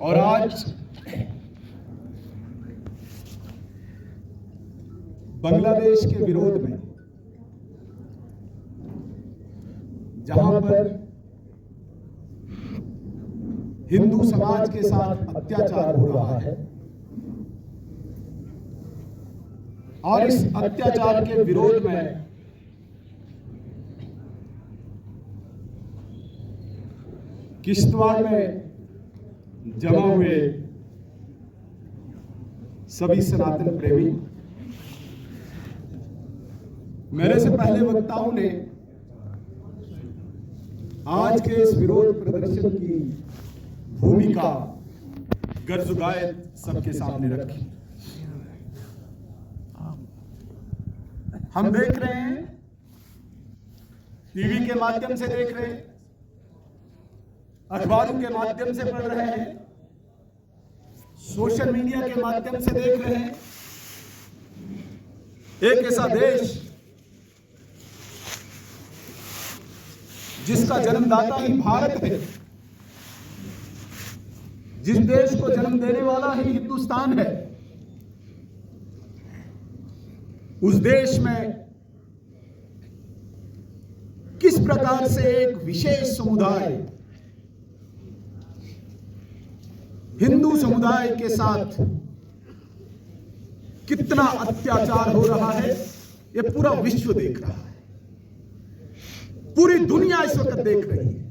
और आज बांग्लादेश के विरोध में जहां पर हिंदू समाज के साथ अत्याचार हो रहा है और इस अत्याचार के विरोध में किश्तवाड़ में जमा हुए सभी सनातन प्रेमी, मेरे से पहले वक्ताओं ने आज के इस विरोध प्रदर्शन की भूमिका गर्जुगायत सबके सामने रखी। हम देख रहे हैं, टीवी के माध्यम से देख रहे हैं, अखबारों के माध्यम से पढ़ रहे हैं, सोशल मीडिया के माध्यम से देख रहे हैं। एक ऐसा देश जिसका जन्मदाता ही भारत है, जिस देश को जन्म देने वाला ही हिंदुस्तान है, उस देश में किस प्रकार से एक विशेष समुदाय हिंदू समुदाय के साथ कितना अत्याचार हो रहा है, यह पूरा विश्व देख रहा है, पूरी दुनिया इस वक्त देख रही है।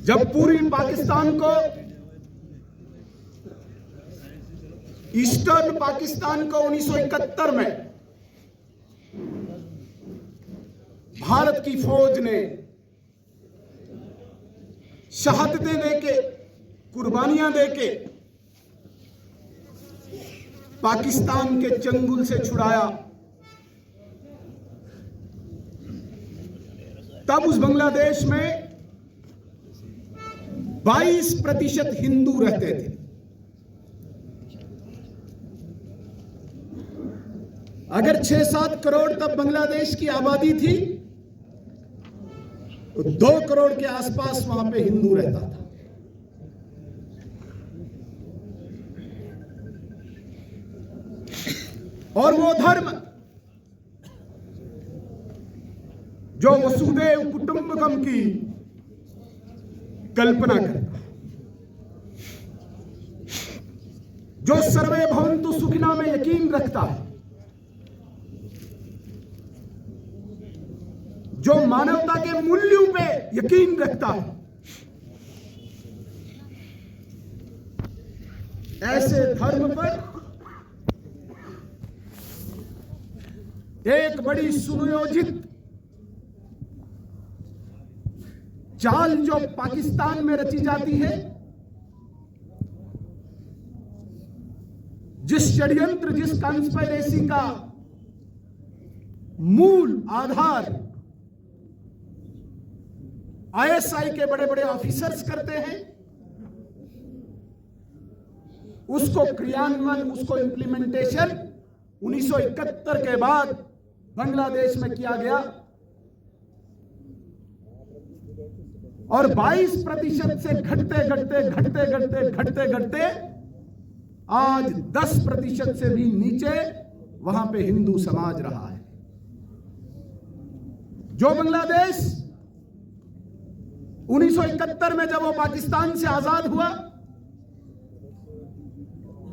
जब पूरी पाकिस्तान को, ईस्टर्न पाकिस्तान को 1971 में भारत की फौज ने शहादतें देके, कुर्बानियां देके पाकिस्तान के चंगुल से छुड़ाया, तब उस बांग्लादेश में 22% हिंदू रहते थे। अगर 6-7 करोड़ तब बांग्लादेश की आबादी थी, तो 2 करोड़ के आसपास वहां पे हिंदू रहता था। और वो धर्म जो वसुधैव कुटुंबकम की कल्पना करता, जो सर्वे भवन्तु सुखिनः में यकीन रखता है, जो मानवता के मूल्यों पे यकीन रखता है, ऐसे धर्म पर एक बड़ी सुनियोजित चाल जो पाकिस्तान में रची जाती है, जिस षड्यंत्र, जिस कॉन्स्पिरेसी का मूल आधार आईएसआई के बड़े बड़े ऑफिसर्स करते हैं, उसको क्रियान्वयन, उसको इंप्लीमेंटेशन 1971 के बाद बांग्लादेश में किया गया और 22% से घटते घटते घटते घटते घटते घटते आज 10% से भी नीचे वहां पे हिंदू समाज रहा है। जो बांग्लादेश 1971 में जब वो पाकिस्तान से आजाद हुआ,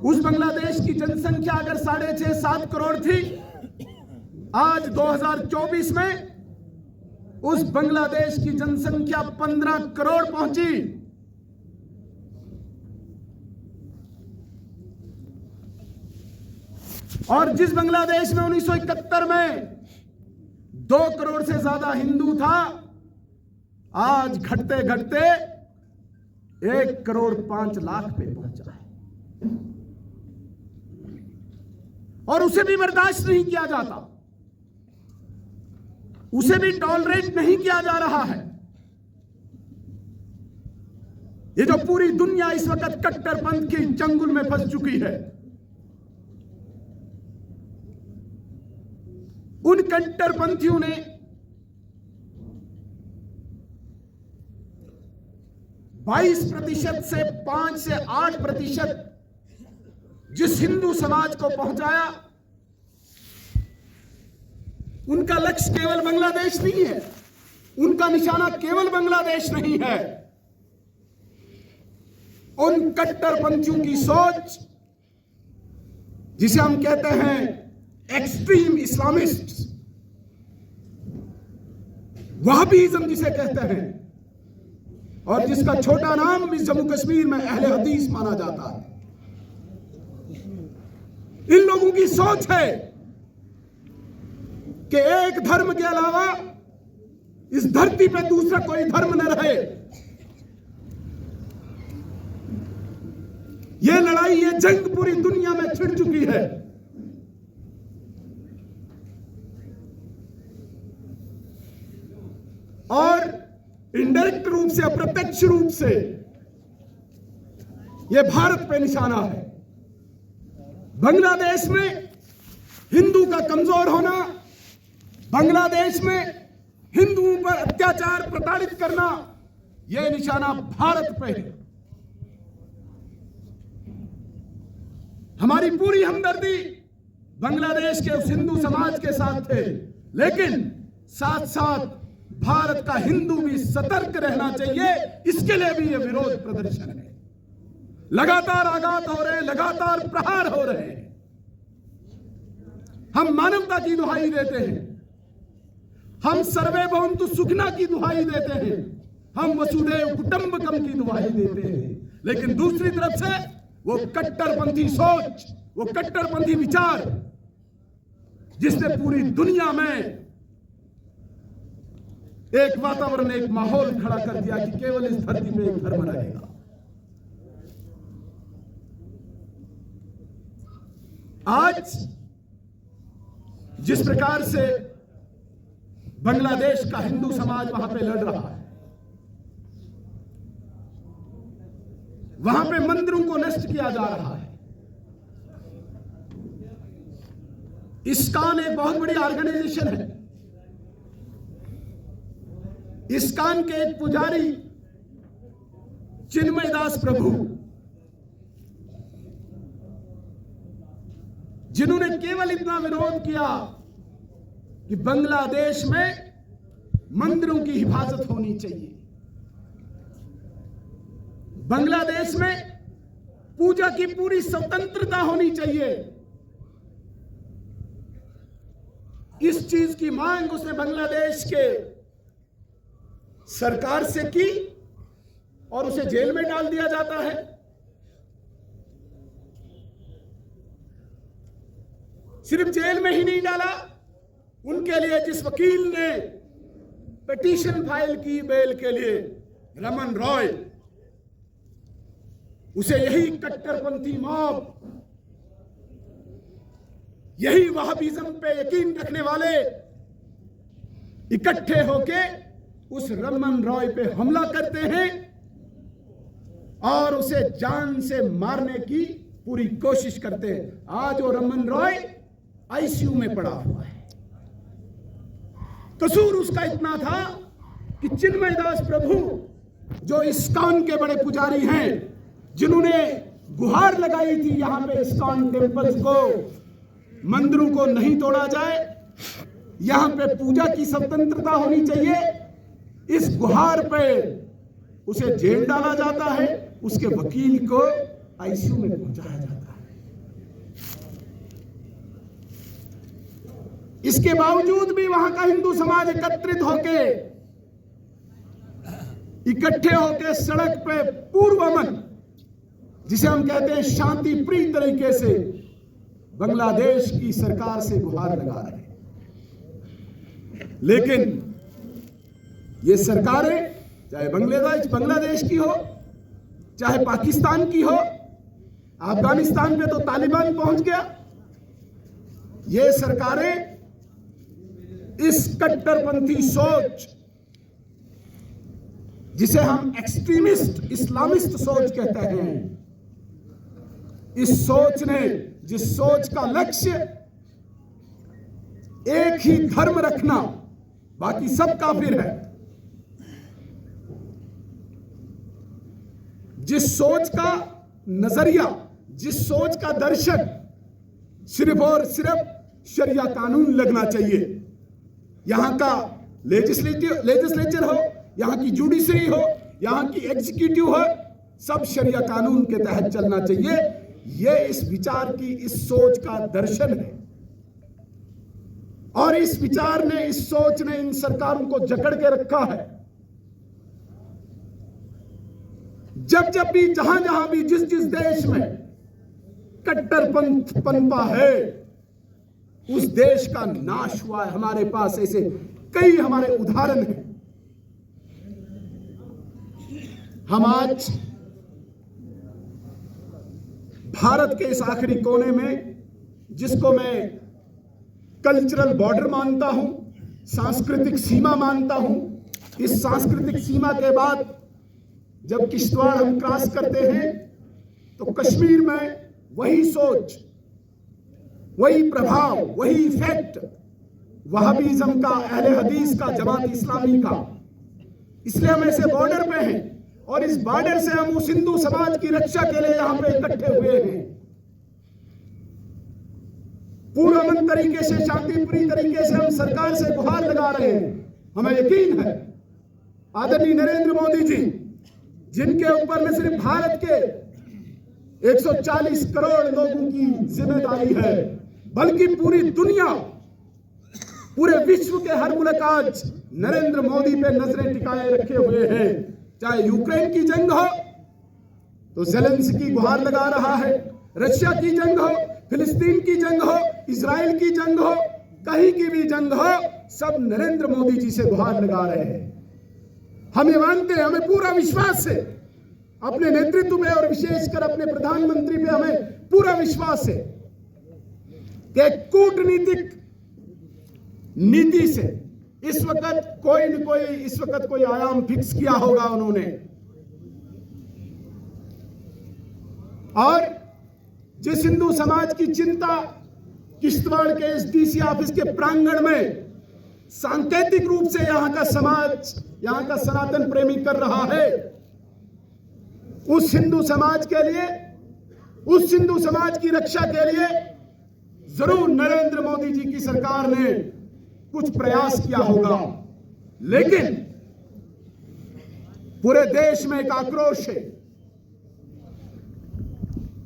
उस बांग्लादेश की जनसंख्या अगर 6.5-7 करोड़ थी, आज 2024 में उस बांग्लादेश की जनसंख्या 15 करोड़ पहुंची। और जिस बांग्लादेश में 1971 में 2 करोड़ से ज्यादा हिंदू था, आज घटते घटते 1 करोड़ 5 लाख पे पहुंचा है। और उसे भी बर्दाश्त नहीं किया जाता, उसे भी टॉलरेट नहीं किया जा रहा है। ये जो पूरी दुनिया इस वक्त कट्टरपंथ की चंगुल में फंस चुकी है, उन कट्टरपंथियों ने 22% से 5 से 8% जिस हिंदू समाज को पहुंचाया, उनका लक्ष्य केवल बांग्लादेश नहीं है, उनका निशाना केवल बांग्लादेश नहीं है। उन कट्टरपंथियों की सोच, जिसे हम कहते हैं एक्सट्रीम इस्लामिस्ट, वहाबीज़म जिसे कहते हैं, और जिसका छोटा नाम इस जम्मू कश्मीर में अहले हदीस माना जाता है, इन लोगों की सोच है कि एक धर्म के अलावा इस धरती पे दूसरा कोई धर्म न रहे। ये लड़ाई, ये जंग पूरी दुनिया में छिड़ चुकी है। और इनडायरेक्ट रूप से, अप्रत्यक्ष रूप से यह भारत पे निशाना है। बांग्लादेश में हिंदू का कमजोर होना, बांग्लादेश में हिंदुओं पर अत्याचार, प्रताड़ित करना, यह निशाना भारत पे है। हमारी पूरी हमदर्दी बांग्लादेश के उस हिंदू समाज के साथ थे, लेकिन साथ साथ भारत का हिंदू भी सतर्क रहना चाहिए। इसके लिए भी यह विरोध प्रदर्शन है। लगातार आघात हो रहे हैं, लगातार प्रहार हो रहे हैं। हम मानवता की दुहाई देते हैं, हम सर्वे भवन्तु सुखिनः की दुहाई देते हैं, हम वसुधैव कुटुंबकम की दुहाई देते हैं, लेकिन दूसरी तरफ से वो कट्टरपंथी सोच, वो कट्टरपंथी विचार, जिसने पूरी दुनिया में एक वातावरण, एक माहौल खड़ा कर दिया कि केवल इस धरती में एक धर्म रहेगा। आज जिस प्रकार से बांग्लादेश का हिंदू समाज वहां पे लड़ रहा है, वहां पे मंदिरों को नष्ट किया जा रहा है। इस्कॉन एक बहुत बड़ी ऑर्गेनाइजेशन है। इस्कॉन के एक पुजारी चिन्मय दास प्रभु, जिन्होंने केवल इतना विरोध किया कि बांग्लादेश में मंदिरों की हिफाजत होनी चाहिए, बांग्लादेश में पूजा की पूरी स्वतंत्रता होनी चाहिए, इस चीज की मांग उसने बांग्लादेश के सरकार से की और उसे जेल में डाल दिया जाता है। सिर्फ जेल में ही नहीं डाला, उनके लिए जिस वकील ने पिटीशन फाइल की बेल के लिए, रमन रॉय, उसे यही कट्टरपंथी मॉब, यही वहाबिज्म पे यकीन रखने वाले इकट्ठे होके उस रमन रॉय पे हमला करते हैं और उसे जान से मारने की पूरी कोशिश करते हैं। आज वो रमन रॉय आईसीयू में पड़ा हुआ है। कसूर उसका इतना था कि चिन्मय दास प्रभु, जो इस्कॉन के बड़े पुजारी हैं, जिन्होंने गुहार लगाई थी यहां पे इस्कॉन टेम्पल्स को, मंदिरों को नहीं तोड़ा जाए, यहां पे पूजा की स्वतंत्रता होनी चाहिए, इस गुहार पे उसे जेल डाला जाता है, उसके वकील को आईसीयू में पहुंचाया जाता है। इसके बावजूद भी वहां का हिंदू समाज एकत्रित होके, इकट्ठे होके सड़क पे पूर्व अमन, जिसे हम कहते हैं शांति प्रिय तरीके से बांग्लादेश की सरकार से गुहार लगा रहे हैं। लेकिन ये सरकारें, चाहे बांग्लादेश की हो, चाहे पाकिस्तान की हो, अफगानिस्तान में तो तालिबान पहुंच गया, ये सरकारें इस कट्टरपंथी सोच, जिसे हम एक्सट्रीमिस्ट इस्लामिस्ट सोच कहते हैं, इस सोच ने, जिस सोच का लक्ष्य एक ही धर्म रखना, बाकी सब काफिर है, जिस सोच का नजरिया, जिस सोच का दर्शन सिर्फ और सिर्फ शरिया कानून लगना चाहिए। यहां का लेजिस्लेचर हो, यहां की जुडिशरी हो, यहां की एग्जीक्यूटिव हो, सब शरिया कानून के तहत चलना चाहिए। यह इस विचार की, इस सोच का दर्शन है। और इस विचार ने, इस सोच ने इन सरकारों को जकड़ के रखा है। जब जब भी, जहां जहां भी, जिस जिस देश में कट्टरपंथ पनपा है, उस देश का नाश हुआ है। हमारे पास ऐसे कई हमारे उदाहरण हैं। हम आज भारत के इस आखिरी कोने में, जिसको मैं कल्चरल बॉर्डर मानता हूं, सांस्कृतिक सीमा मानता हूं, इस सांस्कृतिक सीमा के बाद जब किश्तवाड़ हम क्रॉस करते हैं तो कश्मीर में वही सोच, वही प्रभाव, वही इफेक्ट वहाबिज्म का, अहले हदीस का, जमात इस्लामी का। इसलिए हम ऐसे बॉर्डर पे हैं और इस बॉर्डर से हम उस हिंदू समाज की रक्षा के लिए यहां पे इकट्ठे हुए हैं। पूरा अमन तरीके से, शांतिपूर्ण तरीके से हम सरकार से गुहार लगा रहे हैं। हमें यकीन है आदरणीय नरेंद्र मोदी जी, जिनके ऊपर न सिर्फ भारत के 140 करोड़ लोगों की जिम्मेदारी है, बल्कि पूरी दुनिया, पूरे विश्व के हर मुल्क आज नरेंद्र मोदी पे नजरें टिकाए रखे हुए हैं। चाहे यूक्रेन की जंग हो तो ज़ेलेंस्की गुहार लगा रहा है, रशिया की जंग हो, फिलिस्तीन की जंग हो, इजराइल की जंग हो, कहीं की भी जंग हो, सब नरेंद्र मोदी जी से गुहार लगा रहे हैं। हम ये मानते हैं, हमें पूरा विश्वास है अपने नेतृत्व में और विशेषकर अपने प्रधानमंत्री पे हमें पूरा विश्वास है कि कूटनीतिक नीति से इस वक्त कोई आयाम फिक्स किया होगा उन्होंने। और जिस हिंदू समाज की चिंता किश्तवाड़ के एसडीसी ऑफिस के प्रांगण में सांकेतिक रूप से यहां का समाज, यहां का सनातन प्रेमी कर रहा है, उस हिंदू समाज के लिए, उस हिंदू समाज की रक्षा के लिए जरूर नरेंद्र मोदी जी की सरकार ने कुछ प्रयास किया होगा। लेकिन पूरे देश में एक आक्रोश है,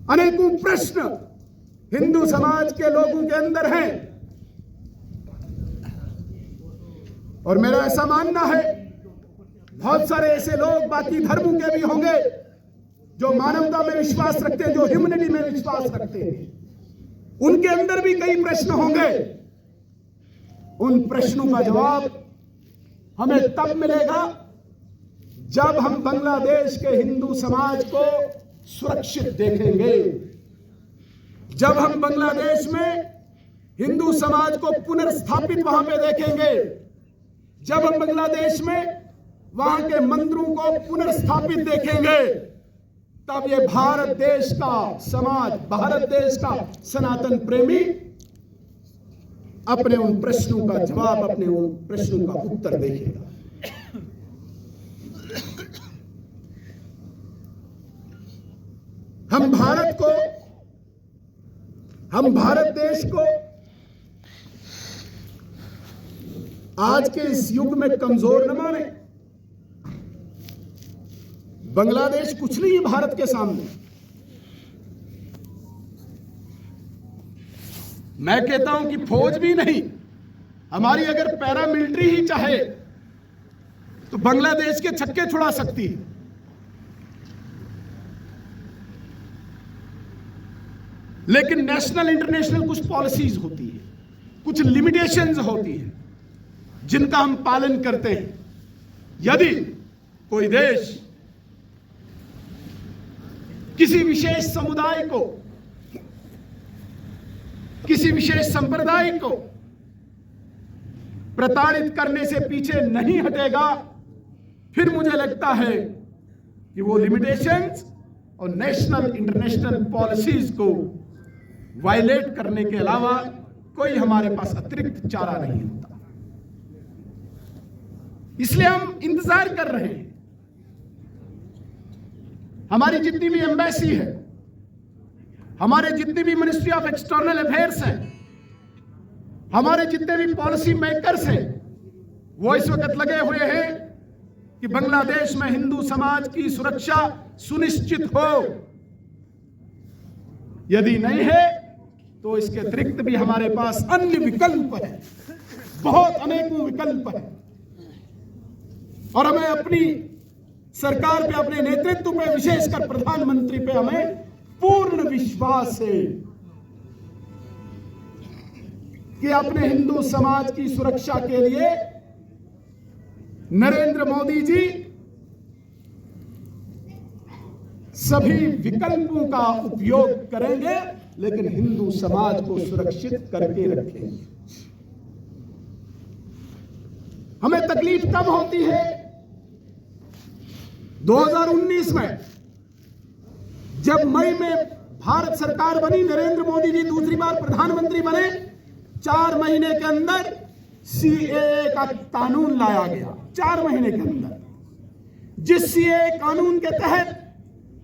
अनेकों प्रश्न हिंदू समाज के लोगों के अंदर हैं। और मेरा ऐसा मानना है, बहुत सारे ऐसे लोग बाकी धर्मों के भी होंगे जो मानवता में विश्वास रखते हैं, जो ह्यूमैनिटी में विश्वास रखते हैं, उनके अंदर भी कई प्रश्न होंगे। उन प्रश्नों का जवाब हमें तब मिलेगा जब हम बांग्लादेश के हिंदू समाज को सुरक्षित देखेंगे, जब हम बांग्लादेश में हिंदू समाज को पुनर्स्थापित वहां पे देखेंगे, जब हम बांग्लादेश में वहां के मंदिरों को पुनर्स्थापित देखेंगे, तब ये भारत देश का समाज, भारत देश का सनातन प्रेमी अपने उन प्रश्नों का जवाब, अपने उन प्रश्नों का उत्तर देखेगा। हम भारत देश को आज के इस युग में कमजोर न माने। बांग्लादेश कुछ नहीं है भारत के सामने। मैं कहता हूं कि फौज भी नहीं, हमारी अगर पैरामिलिट्री ही चाहे तो बांग्लादेश के छक्के छुड़ा सकती है। लेकिन नेशनल इंटरनेशनल कुछ पॉलिसीज होती है, कुछ लिमिटेशंस होती है, जिनका हम पालन करते हैं। यदि कोई देश किसी विशेष समुदाय को, किसी विशेष संप्रदाय को प्रताड़ित करने से पीछे नहीं हटेगा, फिर मुझे लगता है कि वो लिमिटेशंस और नेशनल इंटरनेशनल पॉलिसीज को वायलेट करने के अलावा कोई हमारे पास अतिरिक्त चारा नहीं होता। इसलिए हम इंतजार कर रहे हैं। हमारी जितनी भी एम्बेसी है, हमारे जितनी भी मिनिस्ट्री ऑफ एक्सटर्नल अफेयर्स है, हमारे जितने भी पॉलिसी मेकर्स हैं, वो इस वक्त लगे हुए हैं कि बांग्लादेश में हिंदू समाज की सुरक्षा सुनिश्चित हो। यदि नहीं है तो इसके अतिरिक्त भी हमारे पास अन्य विकल्प है, बहुत अनेकों विकल्प है। और हमें अपनी सरकार पे, अपने नेतृत्व पे, विशेषकर प्रधानमंत्री पे हमें पूर्ण विश्वास है कि अपने हिंदू समाज की सुरक्षा के लिए नरेंद्र मोदी जी सभी विकल्पों का उपयोग करेंगे, लेकिन हिंदू समाज को सुरक्षित करके रखेंगे। हमें तकलीफ तब होती है 2019 में, जब मई में भारत सरकार बनी, नरेंद्र मोदी जी दूसरी बार प्रधानमंत्री बने, 4 महीने के अंदर सीएए का कानून लाया गया। 4 महीने के अंदर, जिस सीएए कानून के तहत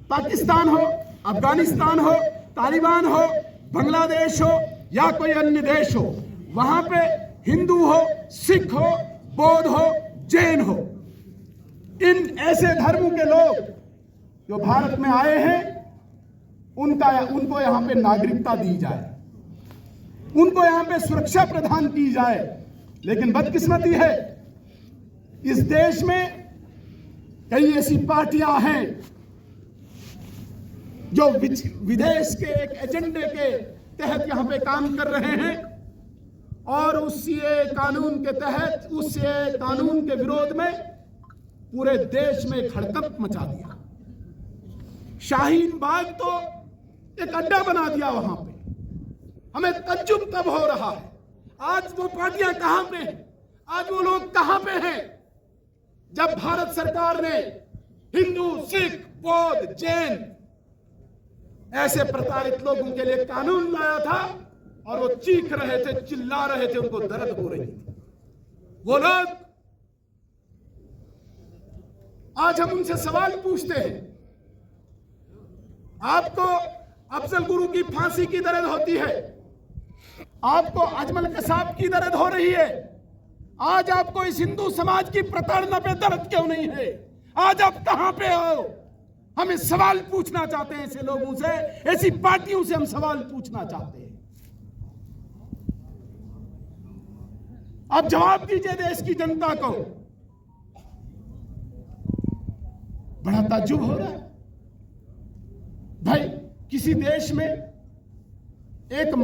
पाकिस्तान हो, अफगानिस्तान हो, तालिबान हो, बांग्लादेश हो या कोई अन्य देश हो, वहां पे हिंदू हो, सिख हो, बौद्ध हो, जैन हो, इन ऐसे धर्मों के लोग जो भारत में आए हैं, उनको यहां पे नागरिकता दी जाए, उनको यहां पे सुरक्षा प्रदान की जाए। लेकिन बदकिस्मती है, इस देश में कई ऐसी पार्टियां हैं जो विदेश के एक एजेंडे के तहत यहां पे काम कर रहे हैं और उस सीएए कानून के तहत, उस सीएए कानून के विरोध में पूरे देश में हड़कंप मचा दिया। शाहीन बाग तो एक अड्डा बना दिया वहां पे। हमें तज्जुब तब हो रहा है, आज वो पार्टियां कहां पे हैं, आज वो लोग कहां पे हैं, जब भारत सरकार ने हिंदू, सिख, बौद्ध, जैन ऐसे प्रताड़ित लोगों के लिए कानून लाया था और वो चीख रहे थे, चिल्ला रहे थे, उनको दर्द हो रही थी। वो लोग, आज हम उनसे सवाल पूछते हैं, आपको अफजल गुरु की फांसी की दर्द होती है, आपको अजमल कसाब की दर्द हो रही है, आज आपको इस हिंदू समाज की प्रताड़ना पे दर्द क्यों नहीं है? आज आप कहां पे हो? हम इस सवाल पूछना चाहते हैं ऐसे लोगों से, ऐसी पार्टियों से हम सवाल पूछना चाहते हैं। आप जवाब दीजिए देश की जनता को। बड़ा ताज्जुब हो रहा है भाई, किसी देश में एक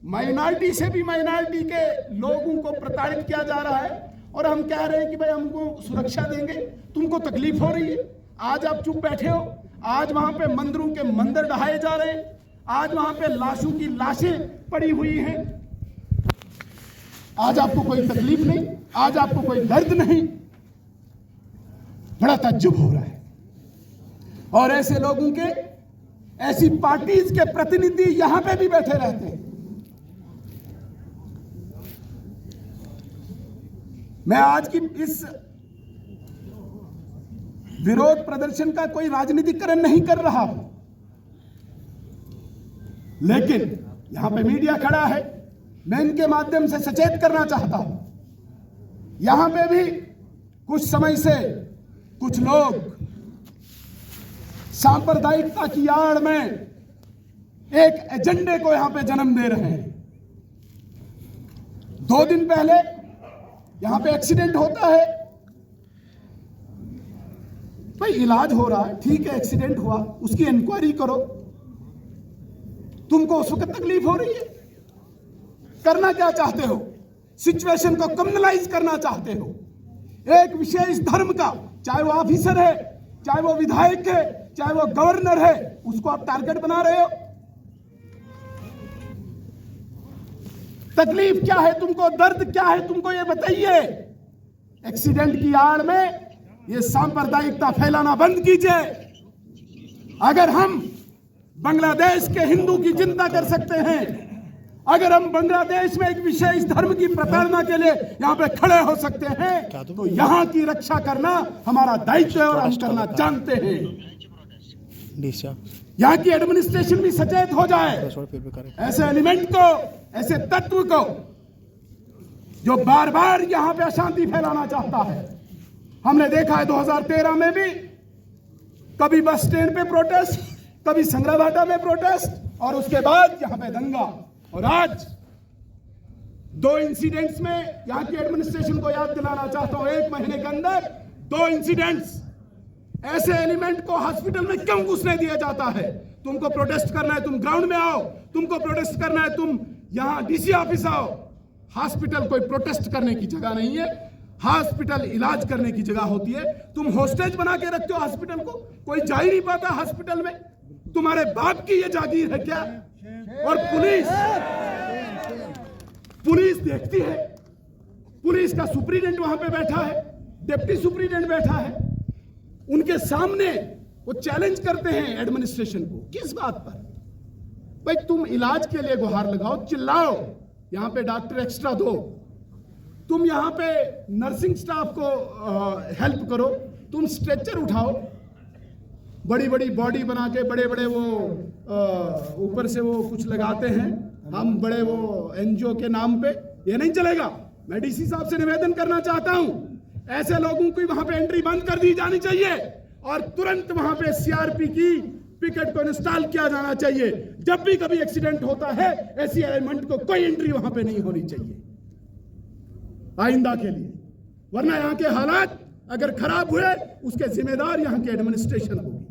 माइनॉरिटी से भी माइनॉरिटी के लोगों को प्रताड़ित किया जा रहा है और हम कह रहे हैं कि भाई हमको सुरक्षा देंगे। तुमको तकलीफ हो रही है, आज आप चुप बैठे हो। आज वहां पे मंदिरों के मंदिर ढहाए जा रहे हैं, आज वहां पे लाशों की लाशें पड़ी हुई हैं, आज आपको कोई तकलीफ नहीं, आज आपको कोई दर्द नहीं। बड़ा ताज्जुब हो रहा है। और ऐसे लोगों के, ऐसी पार्टीज के प्रतिनिधि यहां पे भी बैठे रहते हैं। मैं आज की इस विरोध प्रदर्शन का कोई राजनीतिकरण नहीं कर रहा हूं, लेकिन यहां पे मीडिया खड़ा है, मैं इनके माध्यम से सचेत करना चाहता हूं। यहां पे भी कुछ समय से कुछ लोग सांप्रदायिकता की आड़ में एक एजेंडे को यहां पे जन्म दे रहे हैं। 2 दिन पहले यहां पे एक्सीडेंट होता है, भाई इलाज हो रहा है, ठीक है, एक्सीडेंट हुआ, उसकी इंक्वायरी करो। तुमको उस वक्त तकलीफ हो रही है, करना क्या चाहते हो? सिचुएशन को कम्युनलाइज करना चाहते हो। एक विशेष धर्म का, चाहे वो ऑफिसर है, चाहे वो विधायक है, चाहे वो गवर्नर है, उसको आप टारगेट बना रहे हो। तकलीफ क्या है तुमको, दर्द क्या है तुमको, ये बताइए। एक्सीडेंट की आड़ में ये सांप्रदायिकता फैलाना बंद कीजिए। अगर हम बांग्लादेश के हिंदू की चिंता कर सकते हैं अगर हम बांग्लादेश में एक विशेष धर्म की प्रताड़ना के लिए यहाँ पे खड़े हो सकते हैं तो यहाँ की रक्षा करना हमारा दायित्व है और हम करना जानते हैं। यहाँ की एडमिनिस्ट्रेशन भी सचेत हो जाए ऐसे एलिमेंट को, ऐसे तत्व को जो बार बार यहाँ पे अशांति फैलाना चाहता है। हमने देखा है 2013 में भी कभी बस स्टैंड पे प्रोटेस्ट, कभी संग्रहवाटा में प्रोटेस्ट और उसके बाद यहाँ पे दंगा। और आज 2 इंसिडेंट्स में यहाँ की एडमिनिस्ट्रेशन को याद दिलाना चाहता हूं, 1 महीने के अंदर 2 इंसिडेंट्स। ऐसे एलिमेंट को हॉस्पिटल में क्यों घुसने दिया जाता है? तुमको प्रोटेस्ट करना है तुम ग्राउंड में आओ, तुमको प्रोटेस्ट करना है तुम यहाँ डीसी ऑफिस आओ। हॉस्पिटल कोई प्रोटेस्ट करने की जगह नहीं है, हॉस्पिटल इलाज करने की जगह होती है। तुम होस्टेज बना के रखते हो हॉस्पिटल को, कोई जा ही नहीं पाता हॉस्पिटल में। तुम्हारे बाप की ये जागीर है क्या? और पुलिस देखती है, पुलिस का सुप्रीडेंट वहां पे बैठा है, डिप्टी सुप्रीडेंट बैठा है, उनके सामने वो चैलेंज करते हैं एडमिनिस्ट्रेशन को। किस बात पर? भाई तुम इलाज के लिए गुहार लगाओ, चिल्लाओ, यहां पे डॉक्टर एक्स्ट्रा दो, तुम यहां पे नर्सिंग स्टाफ को हेल्प करो, तुम स्ट्रेचर उठाओ, बड़ी बड़ी बॉडी बना के बड़े बड़े वो ऊपर से वो कुछ लगाते हैं हम बड़े वो एनजीओ के नाम पे। ये नहीं चलेगा। मैं डीसी साहब से निवेदन करना चाहता हूं, ऐसे लोगों की वहां पे एंट्री बंद कर दी जानी चाहिए और तुरंत वहां पे सीआरपी की पिकेट को इंस्टॉल किया जाना चाहिए। जब भी कभी एक्सीडेंट होता है ऐसी एलिमेंट को कोई एंट्री वहां पे नहीं होनी चाहिए आइंदा के लिए, वरना यहाँ के हालात अगर खराब हुए उसके जिम्मेदार यहाँ के एडमिनिस्ट्रेशन होगी।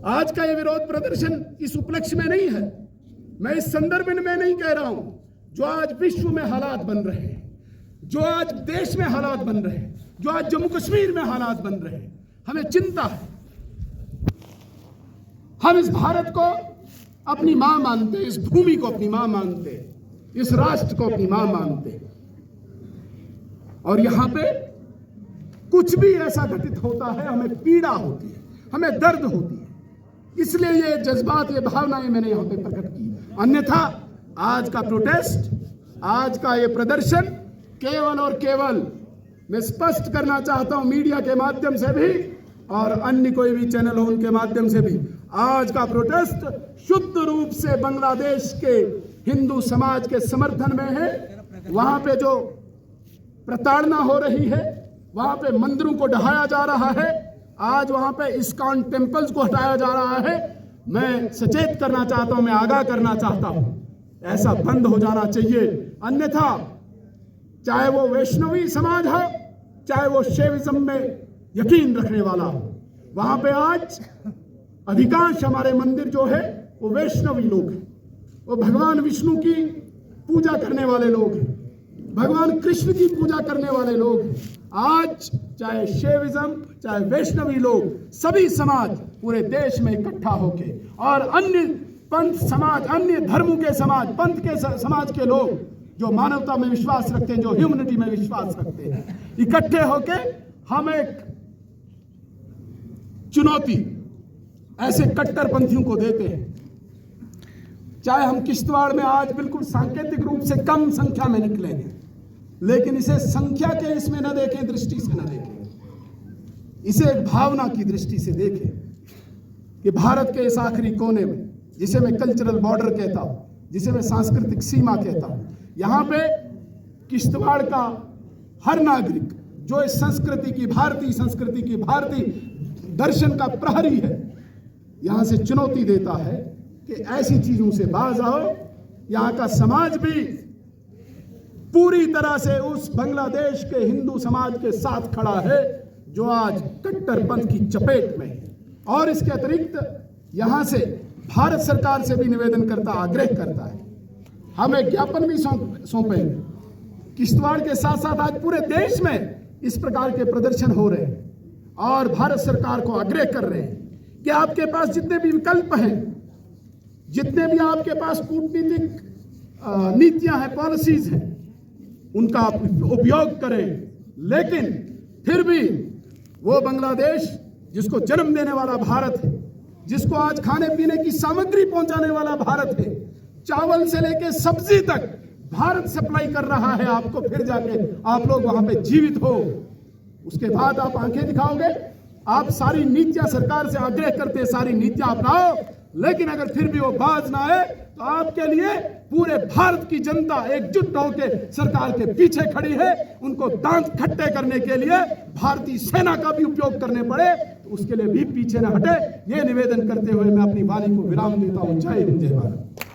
आज का ये विरोध प्रदर्शन इस उपलक्ष्य में नहीं है, मैं इस संदर्भ में नहीं कह रहा हूं। जो आज विश्व में हालात बन रहे हैं, जो आज देश में हालात बन रहे हैं, जो आज जम्मू कश्मीर में हालात बन रहे हैं, हमें चिंता है। हम इस भारत को अपनी मां मानते, इस भूमि को अपनी मां मानते, इस राष्ट्र को अपनी मां मानते, और यहां पे कुछ भी ऐसा घटित होता है हमें पीड़ा होती है, हमें दर्द होती है। इसलिए ये जज्बात, ये भावनाएं मैंने यहां पे प्रकट की। अन्यथा आज का प्रोटेस्ट, आज का ये प्रदर्शन केवल और केवल, मैं स्पष्ट करना चाहता हूं मीडिया के माध्यम से भी और अन्य कोई भी चैनल हो उनके माध्यम से भी, आज का प्रोटेस्ट शुद्ध रूप से बांग्लादेश के हिंदू समाज के समर्थन में है। वहां पे जो प्रताड़ना हो रही है, वहां पे मंदिरों को ढहाया जा रहा है, आज वहां पे इस्कॉन टेम्पल्स को हटाया जा रहा है। मैं सचेत करना चाहता हूं, मैं आगाह करना चाहता हूं, ऐसा बंद हो जाना चाहिए। अन्यथा चाहे वो वैष्णवी समाज हो, चाहे वो शैविज्म में यकीन रखने वाला हो, वहां पे आज अधिकांश हमारे मंदिर जो है वो वैष्णवी लोग हैं, वो भगवान विष्णु की पूजा करने वाले लोग हैं, भगवान कृष्ण की पूजा करने वाले लोग हैं। आज चाहे शैविज्म, चाहे वैष्णवी लोग, सभी समाज पूरे देश में इकट्ठा होके और अन्य पंथ समाज, अन्य धर्मों के समाज, पंथ के समाज के लोग जो मानवता में विश्वास रखते हैं, जो ह्यूमैनिटी में विश्वास रखते हैं, इकट्ठे होके हम एक चुनौती ऐसे कट्टरपंथियों को देते हैं। चाहे हम किश्तवाड़ में आज बिल्कुल सांकेतिक रूप से कम संख्या में निकलेंगे, लेकिन इसे संख्या के इसमें न देखें, दृष्टि से न देखें, इसे एक भावना की दृष्टि से देखें कि भारत के इस आखिरी कोने में, जिसे मैं कल्चरल बॉर्डर कहता हूं, जिसे मैं सांस्कृतिक सीमा कहता हूं, यहां पे किश्तवाड़ का हर नागरिक जो इस संस्कृति की, भारतीय संस्कृति की, भारतीय दर्शन का प्रहरी है, यहां से चुनौती देता है कि ऐसी चीजों से बाज आओ। यहां का समाज भी पूरी तरह से उस बांग्लादेश के हिंदू समाज के साथ खड़ा है जो आज कट्टरपंथ की चपेट में है। और इसके अतिरिक्त यहां से भारत सरकार से भी निवेदन करता, आग्रह करता है, हम एक ज्ञापन भी सौंपेंगे। किश्तवाड़ के साथ साथ आज पूरे देश में इस प्रकार के प्रदर्शन हो रहे हैं और भारत सरकार को आग्रह कर रहे हैं कि आपके पास जितने भी विकल्प हैं, जितने भी आपके पास कूटनीतिक नीतियां हैं, पॉलिसीज हैं, उनका आप उपयोग करें। लेकिन फिर भी वो बांग्लादेश जिसको जन्म देने वाला भारत है, जिसको आज खाने पीने की सामग्री पहुंचाने वाला भारत है, चावल से लेके सब्जी तक भारत सप्लाई कर रहा है आपको, फिर जाके आप लोग वहां पे जीवित हो। उसके बाद आप आंखें दिखाओगे। आप सारी नीतियां सरकार से आग्रह करते, सारी नीतियां अपनाओ, लेकिन अगर फिर भी वो बाज ना आए तो आपके लिए पूरे भारत की जनता एकजुट होकर सरकार के पीछे खड़ी है। उनको दांत खट्टे करने के लिए भारतीय सेना का भी उपयोग करने पड़े तो उसके लिए भी पीछे न हटे। ये निवेदन करते हुए मैं अपनी वाणी को विराम देता हूं। जय हिंद, जय भारत।